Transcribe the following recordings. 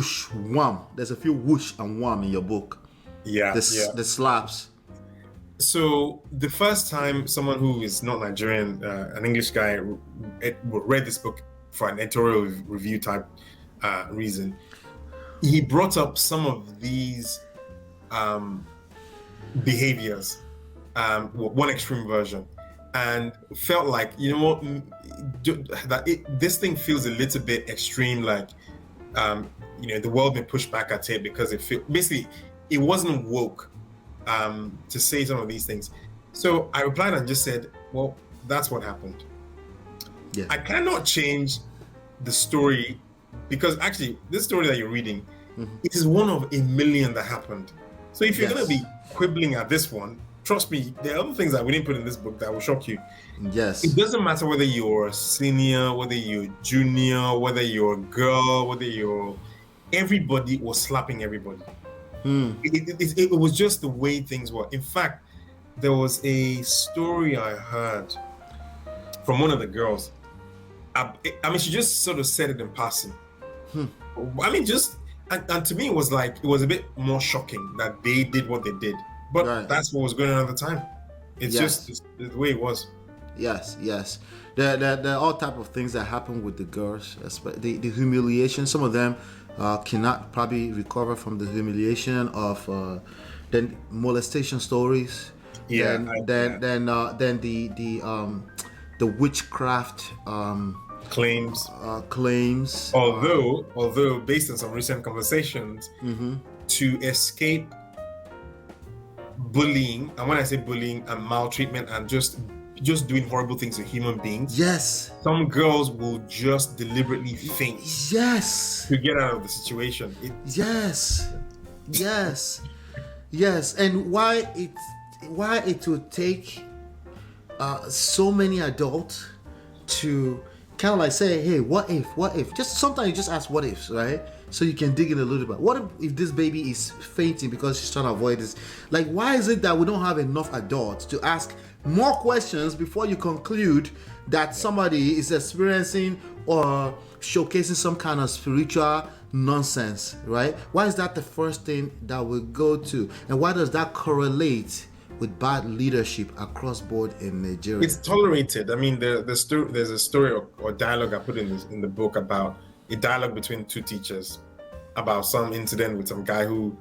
whoosh, wham. There's a few whoosh and wham in your book. Yeah, The slaps. So the first time someone who is not Nigerian, an English guy, read this book for an editorial review type reason, he brought up some of these behaviors, one extreme version, and felt like, you know what, this thing feels a little bit extreme, like the world may push back at it because basically it wasn't woke to say some of these things. So I replied and just said, well, that's what happened. Yeah. I cannot change the story, because actually this story that you're reading, it is one of a million that happened. So if you're going to be quibbling at this one, trust me, there are other things that we didn't put in this book that will shock you. Yes. It doesn't matter whether you're a senior, whether you're junior, whether you're a girl, everybody was slapping everybody. It was just the way things were. In fact, there was a story I heard from one of the girls. I mean, she just sort of said it in passing. I mean, and to me, it was a bit more shocking that they did what they did. But that's what was going on at the time. It's just the way it was. Yes. There are all type of things that happen with the girls. The humiliation. Some of them cannot probably recover from the humiliation of the molestation stories. Yeah. Then the witchcraft claims. Although based on some recent conversations, to escape bullying, and when I say bullying and maltreatment and just doing horrible things to human beings, some girls will just deliberately faint to get out of the situation. And why it would take so many adults to kind of like say, hey, what if? Just sometimes you just ask what ifs, right? So you can dig in a little bit. What if this baby is fainting because she's trying to avoid this? Like, why is it that we don't have enough adults to ask more questions before you conclude that somebody is experiencing or showcasing some kind of spiritual nonsense, right? Why is that the first thing that we go to? And why does that correlate with bad leadership across board in Nigeria? It's tolerated. I mean, there's a story or dialogue I put in the book about a dialogue between two teachers about some incident with some guy who,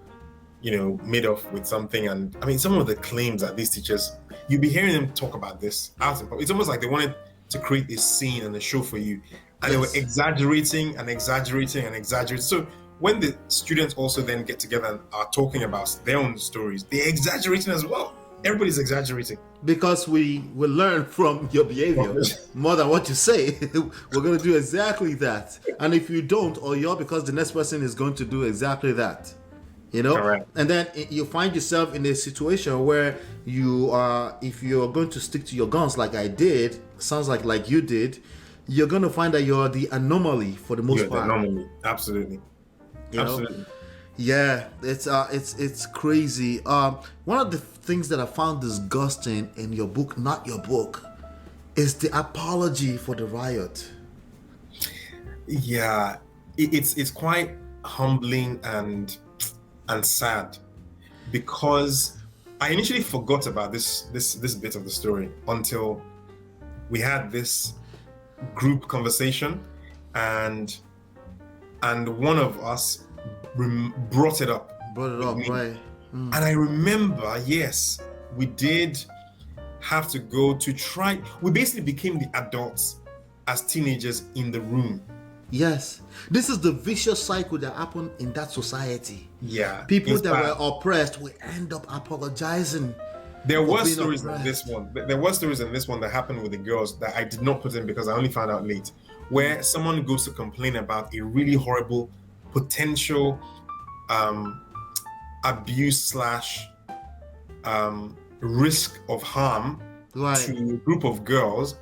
made off with something. And I mean, some of the claims that these teachers, you'll be hearing them talk about this. It's almost like they wanted to create a scene and a show for you. And they were exaggerating. So when the students also then get together and are talking about their own stories, they're exaggerating as well. Everybody's exaggerating. Because we will learn from your behavior more than what you say. We're going to do exactly that. And if you don't, or you're, because the next person is going to do exactly that. Correct. And then you find yourself in a situation where you are, if you're going to stick to your guns like I did, sounds like you did, you're going to find that you're the anomaly for the most part. The anomaly. Absolutely. Absolutely. Yeah, it's crazy. One of the things that I found disgusting in your book, not your book, is the apology for the riot. Yeah, it's quite humbling and sad, because I initially forgot about this bit of the story until we had this group conversation, and one of us brought it up, right? And I remember, yes, we did have to go to try. We basically became the adults as teenagers in the room. Yes, this is the vicious cycle that happened in that society. Yeah, people that were oppressed will end up apologizing. There were stories in this one. There were stories in this one that happened with the girls that I did not put in because I only found out late, where someone goes to complain about a really horrible potential abuse / risk of harm to a group of girls,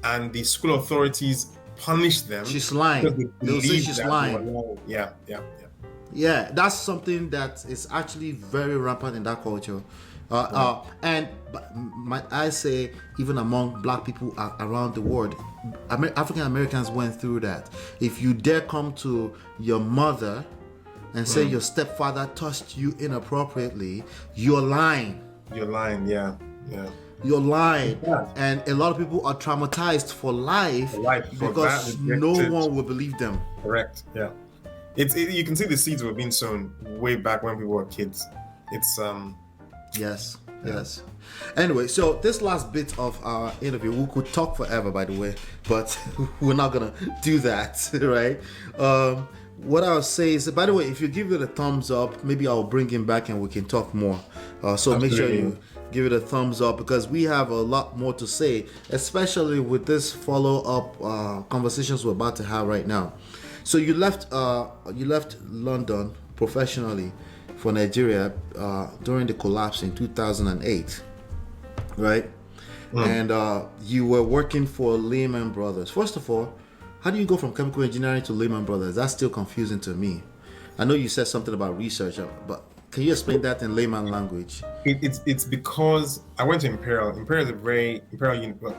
and the school authorities punish them. She's lying. They'll say she's lying. Yeah. That's something that is actually very rampant in that culture. And might I say, even among black people around the world, African Americans went through that. If you dare come to your mother and say your stepfather touched you inappropriately, you're lying. You're lying, yeah. You're lying. Yeah. And a lot of people are traumatized for life, For because that no rejected- one will believe them. Correct, yeah. You can see the seeds were being sown way back when people were kids. It's Yes. Anyway, so this last bit of our interview, we could talk forever, by the way, but we're not gonna do that, right? What I'll say is, by the way, if you give it a thumbs up, maybe I'll bring him back and we can talk more. So make sure you give it a thumbs up, because we have a lot more to say, especially with this follow-up conversations we're about to have right now. So you left London professionally for Nigeria during the collapse in 2008, right? And you were working for Lehman Brothers. First of all, how do you go from chemical engineering to Lehman Brothers? That's still confusing to me. I know you said something about research, but can you explain that in layman language? It's because I went to Imperial. Imperial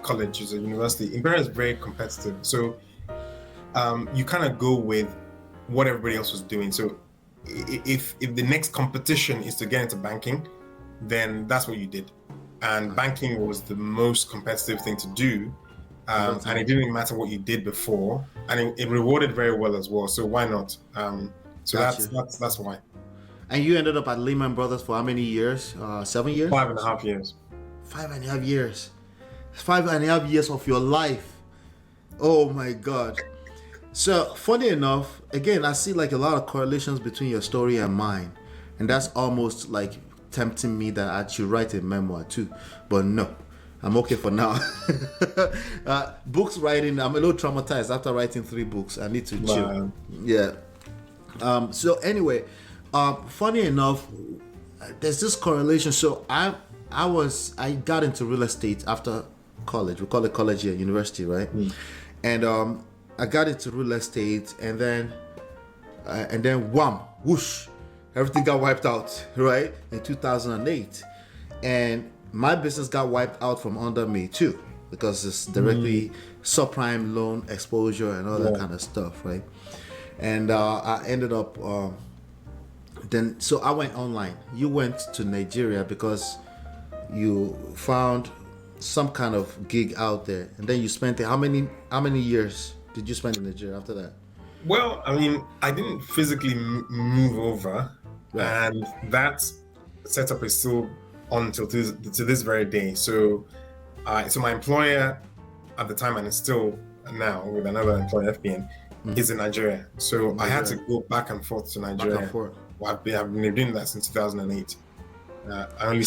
College is a university. Imperial is very competitive, so you kind of go with what everybody else was doing. So if the next competition is to get into banking, then that's what you did. And banking was the most competitive thing to do. And it didn't matter what you did before, and it rewarded very well as well. So why not? So Gotcha. that's why. And you ended up at Lehman Brothers for how many years? 7 years? 5.5 years. 5.5 years. 5.5 years of your life. Oh my God. So funny enough, again, I see like a lot of correlations between your story and mine, and that's almost like tempting me that I should write a memoir too, but no, I'm okay for now. Books writing, I'm a little traumatized after writing 3 books. I need to chill. Yeah. So anyway, funny enough, there's this correlation. So I got into real estate after college. We call it college here, university, right? And I got into real estate, and then wham, whoosh, everything got wiped out, right? In 2008, and my business got wiped out from under me too, because it's directly subprime loan exposure and all that kind of stuff, right? And I ended up so I went online. You went to Nigeria because you found some kind of gig out there, and then you spent how many years did you spend in Nigeria after that? Well, I mean, I didn't physically move over, and that setup is still on to this very day. So my employer at the time, and it's still now with another employer, FBN, is in Nigeria. So I had to go back and forth to Nigeria. Back and forth. Well, I've been doing that since 2008. I only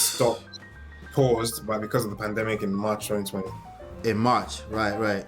paused, but because of the pandemic in March 2020. In March, right.